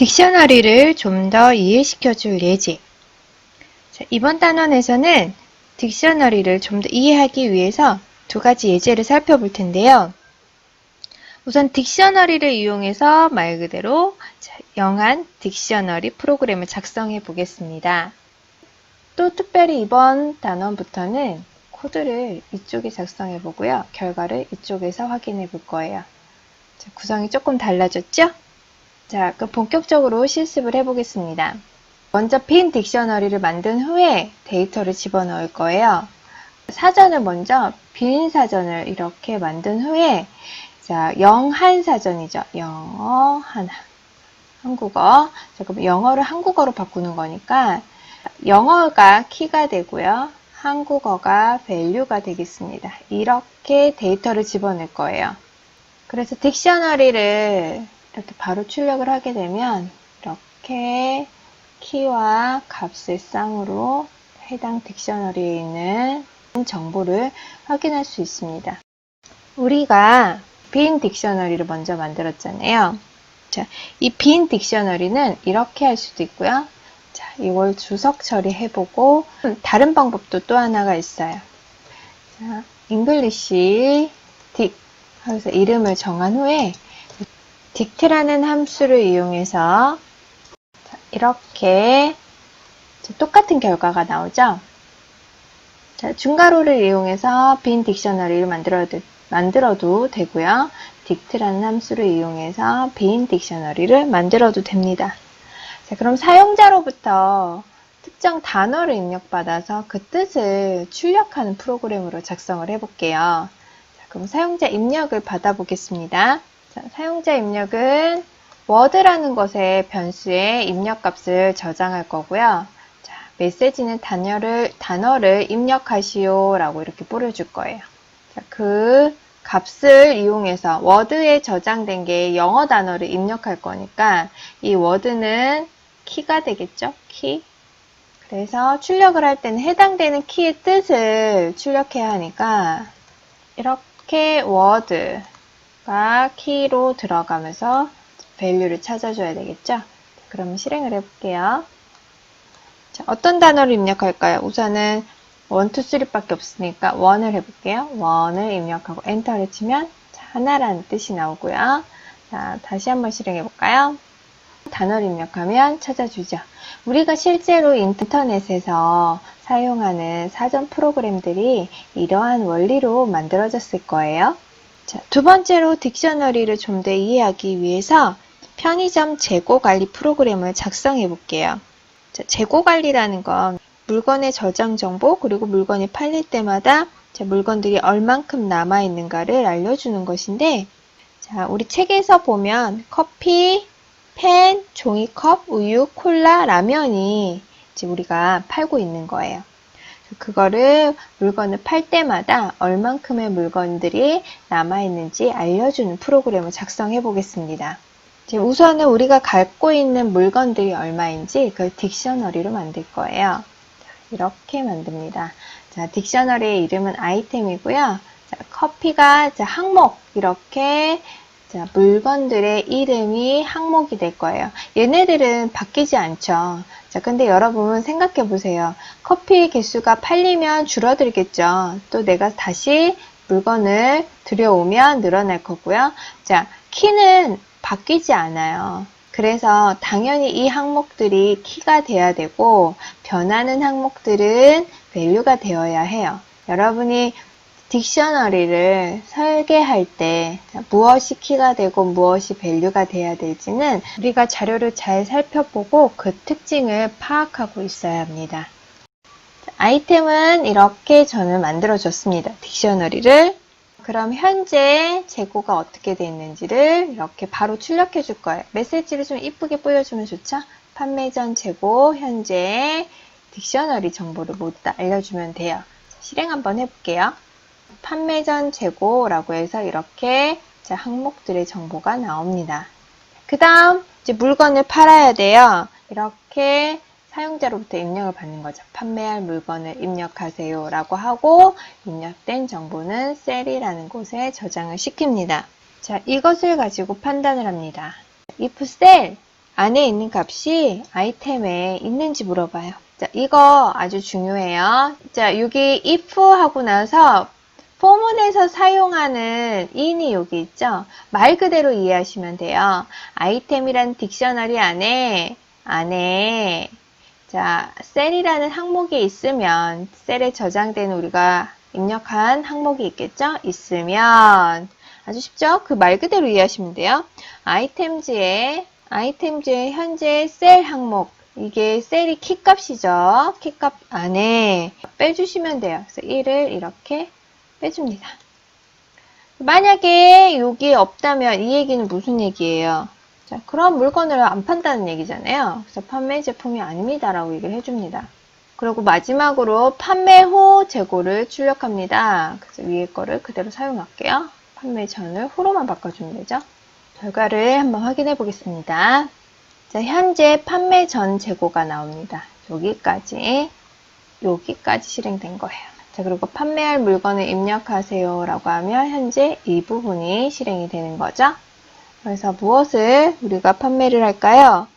딕셔너리를 좀 더 이해시켜 줄 예제. 자, 이번 단원에서는 딕셔너리를 좀 더 이해하기 위해서 두 가지 예제를 살펴볼 텐데요. 우선 딕셔너리를 이용해서 말 그대로 영한 딕셔너리 프로그램을 작성해 보겠습니다. 또 특별히 이번 단원부터는 코드를 이쪽에 작성해 보고요. 결과를 이쪽에서 확인해 볼 거예요. 자, 구성이 조금 달라졌죠? 자, 그럼 본격적으로 실습을 해보겠습니다. 먼저 빈 딕셔너리를 만든 후에 데이터를 집어넣을 거예요. 사전을 먼저 빈 사전을 이렇게 만든 후에 자, 영한 사전이죠. 영어 하나. 한국어. 자, 그럼 영어를 한국어로 바꾸는 거니까 영어가 키가 되고요. 한국어가 value가 되겠습니다. 이렇게 데이터를 집어넣을 거예요. 그래서 딕셔너리를 이렇게 바로 출력을 하게 되면 이렇게 키와 값의 쌍으로 해당 딕셔너리에 있는 정보를 확인할 수 있습니다. 우리가 빈 딕셔너리를 먼저 만들었잖아요. 자, 이 빈 딕셔너리는 이렇게 할 수도 있고요. 자, 이걸 주석 처리해보고 다른 방법도 또 하나가 있어요. 자, English 딕 하면서 이름을 정한 후에 dict라는 함수를 이용해서 이렇게 똑같은 결과가 나오죠. 자, 중괄호를 이용해서 빈 딕셔너리를 만들어도 되고요. dict라는 함수를 이용해서 빈 딕셔너리를 만들어도 됩니다. 자, 그럼 사용자로부터 특정 단어를 입력받아서 그 뜻을 출력하는 프로그램으로 작성을 해볼게요. 자, 그럼 사용자 입력을 받아보겠습니다. 자, 사용자 입력은 워드라는 것의 변수에 입력값을 저장할 거고요. 자, 메시지는 단어를 입력하시오 라고 이렇게 뿌려줄 거예요. 자, 그 값을 이용해서 워드에 저장된 게 영어 단어를 입력할 거니까 이 워드는 키가 되겠죠? 키. 그래서 출력을 할 때는 해당되는 키의 뜻을 출력해야 하니까 이렇게 워드가 키로 들어가면서 value를 찾아줘야 되겠죠? 그러면 실행을 해볼게요. 자, 어떤 단어를 입력할까요? 우선은 1, 2, 3밖에 없으니까 1을 해볼게요. 1을 입력하고 엔터를 치면 하나라는 뜻이 나오고요. 자, 다시 한번 실행해볼까요? 단어를 입력하면 찾아주죠. 우리가 실제로 인터넷에서 사용하는 사전 프로그램들이 이러한 원리로 만들어졌을 거예요. 자, 두 번째로 딕셔너리를 좀 더 이해하기 위해서 편의점 재고 관리 프로그램을 작성해 볼게요. 자, 재고 관리라는 건 물건의 저장 정보 그리고 물건이 팔릴 때마다 물건들이 얼만큼 남아 있는가를 알려주는 것인데 자, 우리 책에서 보면 커피, 펜, 종이컵, 우유, 콜라, 라면이 우리가 팔고 있는 거예요. 그거를 물건을 팔 때마다 얼만큼의 물건들이 남아있는지 알려주는 프로그램을 작성해 보겠습니다. 우선은 우리가 갖고 있는 물건들이 얼마인지 그걸 딕셔너리로 만들 거예요. 이렇게 만듭니다. 자, 딕셔너리의 이름은 아이템이고요. 자, 커피가 항목 이렇게 자, 물건들의 이름이 항목이 될 거예요. 얘네들은 바뀌지 않죠. 자, 근데 여러분 생각해 보세요. 커피 개수가 팔리면 줄어들겠죠. 또 내가 다시 물건을 들여오면 늘어날 거고요. 자, 키는 바뀌지 않아요. 그래서 당연히 이 항목들이 키가 돼야 되고 변하는 항목들은 value가 되어야 해요. 여러분이 딕셔너리를 설계할 때 무엇이 키가 되고 무엇이 value가 돼야 될지는 우리가 자료를 잘 살펴보고 그 특징을 파악하고 있어야 합니다. 아이템은 이렇게 저는 만들어줬습니다. 딕셔너리를. 그럼 현재 재고가 어떻게 되어 있는지를 이렇게 바로 출력해 줄 거예요. 메시지를 좀 이쁘게 뿌려주면 좋죠? 판매 전 재고, 현재 딕셔너리 정보를 모두 다 알려주면 돼요. 실행 한번 해볼게요. 판매 전 재고라고 해서 이렇게 항목들의 정보가 나옵니다. 그 다음 이제 물건을 팔아야 돼요. 이렇게 사용자로부터 입력을 받는 거죠. 판매할 물건을 입력하세요 라고 하고 입력된 정보는 셀이라는 곳에 저장을 시킵니다. 자, 이것을 가지고 판단을 합니다. if cell 안에 있는 값이 아이템에 있는지 물어봐요. 자, 이거 아주 중요해요. 자, 여기 if 하고 나서 포문에서 사용하는 in이 여기 있죠? 말 그대로 이해하시면 돼요. 아이템이란 딕셔너리 안에 자, 셀이라는 항목이 있으면 셀에 저장된 우리가 입력한 항목이 있겠죠? 있으면 아주 쉽죠? 그 말 그대로 이해하시면 돼요. 아이템즈에 현재 셀 항목 이게 셀이 키값이죠. 키값 안에 빼주시면 돼요. 그래서 1을 이렇게 빼줍니다. 만약에 여기 없다면 이 얘기는 무슨 얘기예요? 자, 그럼 물건을 안 판다는 얘기잖아요. 그래서 판매 제품이 아닙니다 라고 얘기를 해줍니다. 그리고 마지막으로 판매 후 재고를 출력합니다. 그래서 위에 거를 그대로 사용할게요. 판매 전을 후로만 바꿔주면 되죠. 결과를 한번 확인해 보겠습니다. 자, 현재 판매 전 재고가 나옵니다. 여기까지 실행된 거예요. 자, 그리고 판매할 물건을 입력하세요 라고 하면 현재 이 부분이 실행이 되는 거죠. 그래서 무엇을 우리가 판매를 할까요?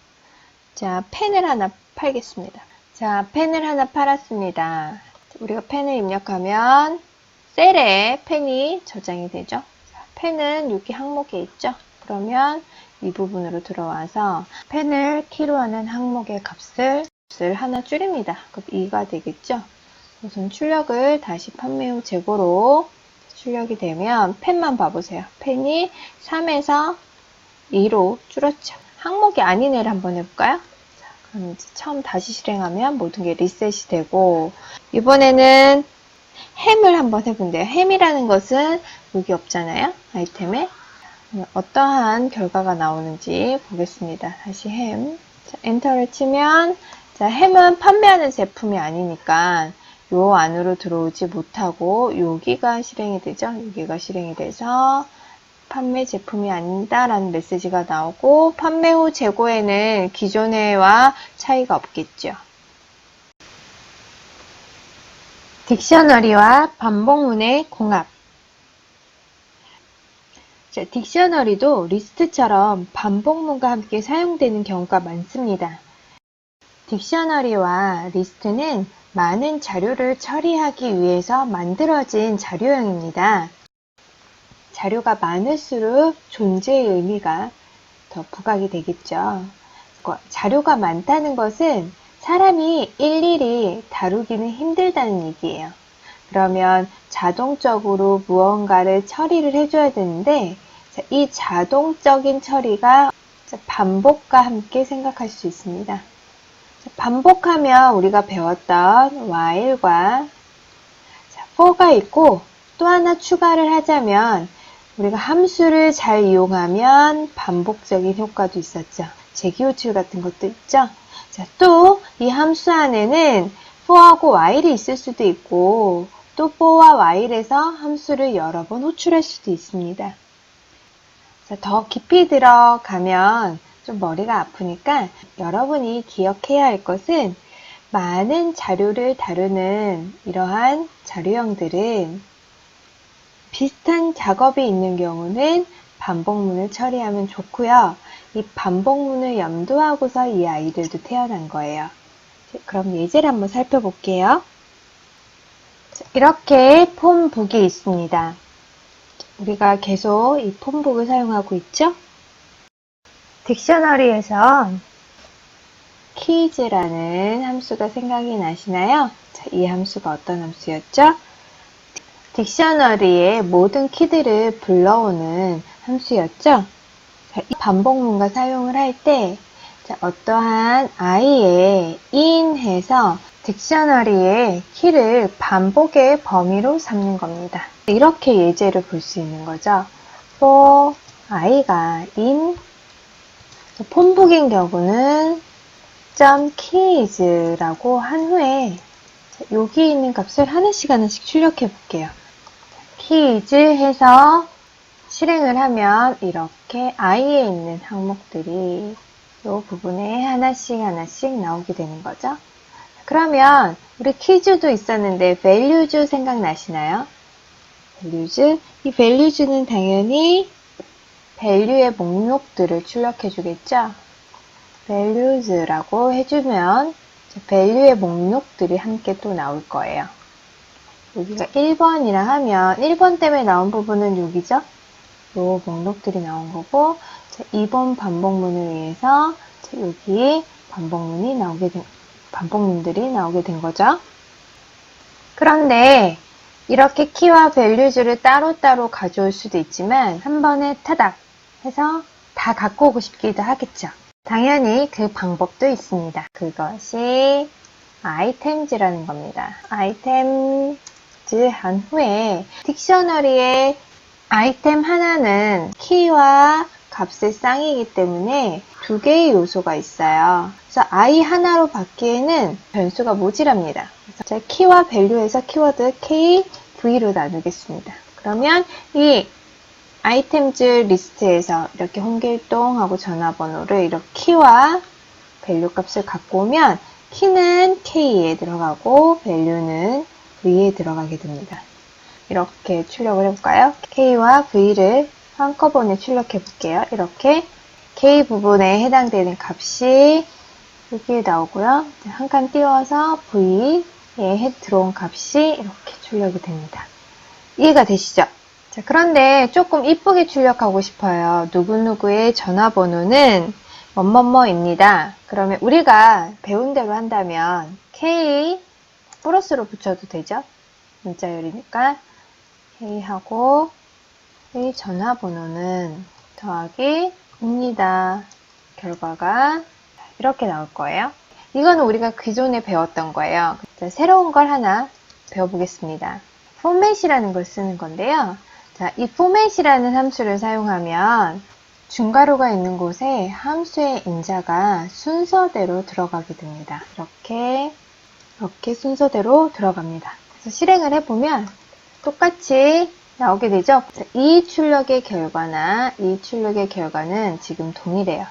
자, 펜을 하나 팔겠습니다. 자, 펜을 하나 팔았습니다. 우리가 펜을 입력하면 셀에 펜이 저장이 되죠. 자, 펜은 여기 항목에 있죠. 그러면 이 부분으로 들어와서 펜을 키로 하는 항목의 값을 하나 줄입니다. 그럼 2가 되겠죠. 우선 출력을 다시 판매 후 재고로 출력이 되면 펜만 봐보세요. 펜이 3에서 2로 줄었죠. 항목이 아닌 애를 한번 해볼까요? 자, 그럼 이제 처음 다시 실행하면 모든 게 리셋이 되고 이번에는 햄을 한번 해본대요. 햄이라는 것은 여기 없잖아요. 아이템에. 어떠한 결과가 나오는지 보겠습니다. 다시 햄. 자, 엔터를 치면 자, 햄은 판매하는 제품이 아니니까 요 안으로 들어오지 못하고 여기가 실행이 되죠. 여기가 실행이 돼서 판매 제품이 아니다 라는 메시지가 나오고 판매 후 재고에는 기존에와 차이가 없겠죠. 딕셔너리와 반복문의 공합. 자, 딕셔너리도 리스트처럼 반복문과 함께 사용되는 경우가 많습니다. 딕셔너리와 리스트는 많은 자료를 처리하기 위해서 만들어진 자료형입니다. 자료가 많을수록 존재의 의미가 더 부각이 되겠죠. 자료가 많다는 것은 사람이 일일이 다루기는 힘들다는 얘기예요. 그러면 자동적으로 무언가를 처리를 해줘야 되는데 이 자동적인 처리가 반복과 함께 생각할 수 있습니다. 반복하면 우리가 배웠던 while과 for가 있고 또 하나 추가를 하자면 우리가 함수를 잘 이용하면 반복적인 효과도 있었죠. 재기호출 같은 것도 있죠. 자, 또 이 함수 안에는 for하고 while이 있을 수도 있고 또 for와 while에서 함수를 여러 번 호출할 수도 있습니다. 자, 더 깊이 들어가면 좀 머리가 아프니까 여러분이 기억해야 할 것은 많은 자료를 다루는 이러한 자료형들은 비슷한 작업이 있는 경우는 반복문을 처리하면 좋고요. 이 반복문을 염두하고서 이 아이들도 태어난 거예요. 그럼 예제를 한번 살펴볼게요. 이렇게 폼북이 있습니다. 우리가 계속 이 폼북을 사용하고 있죠? 딕셔너리에서 keys라는 함수가 생각이 나시나요? 자, 이 함수가 어떤 함수였죠? 딕셔너리의 모든 키들을 불러오는 함수였죠? 자, 이 반복문과 사용을 할 때 어떠한 i에 in해서 딕셔너리의 키를 반복의 범위로 삼는 겁니다. 이렇게 예제를 볼 수 있는 거죠. for i가 in 폼북인 경우는 .keys라고 한 후에 여기 있는 값을 하나씩 출력해 볼게요. keys 해서 실행을 하면 이렇게 i에 있는 항목들이 이 부분에 하나씩 나오게 되는 거죠. 그러면 우리 keys도 있었는데 values 생각나시나요? values. 이 values는 당연히 value의 목록들을 출력해 주겠죠. values라고 해주면 value의 목록들이 함께 또 나올 거예요. 여기가 1번이라 하면 1번 때문에 나온 부분은 여기죠? 요 목록들이 나온 거고 2번 반복문을 위해서 여기 반복문들이 나오게 된 거죠. 그런데 이렇게 키와 values를 따로따로 가져올 수도 있지만 한 번에 타닥 해서 다 갖고 오고 싶기도 하겠죠. 당연히 그 방법도 있습니다. 그것이 items라는 겁니다. items 한 후에 딕셔너리의 아이템 하나는 키와 값의 쌍이기 때문에 두 개의 요소가 있어요. 그래서 i 하나로 받기에는 변수가 모자랍니다. 그래서 키와 value에서 키워드 k, v로 나누겠습니다. 그러면 이 아이템즈 리스트에서 이렇게 홍길동하고 전화번호를 이렇게 키와 value 값을 갖고 오면 키는 k에 들어가고 value는 v에 들어가게 됩니다. 이렇게 출력을 해볼까요? k와 v를 한꺼번에 출력해 볼게요. 이렇게 k 부분에 해당되는 값이 여기에 나오고요. 한 칸 띄워서 v에 들어온 값이 이렇게 출력이 됩니다. 이해가 되시죠? 자, 그런데 조금 이쁘게 출력하고 싶어요. 누구누구의 전화번호는 뭐뭐뭐입니다. 그러면 우리가 배운 대로 한다면 k 플러스로 붙여도 되죠? 문자열이니까 K하고 K 전화번호는 더하기 입니다. 결과가 이렇게 나올 거예요. 이거는 우리가 기존에 배웠던 거예요. 자, 새로운 걸 하나 배워보겠습니다. 포맷이라는 걸 쓰는 건데요. 자, 이 포맷이라는 함수를 사용하면 중괄호가 있는 곳에 함수의 인자가 순서대로 들어가게 됩니다. 이렇게 순서대로 들어갑니다. 그래서 실행을 해보면 똑같이 나오게 되죠. 이 출력의 결과나 이 출력의 결과는 지금 동일해요.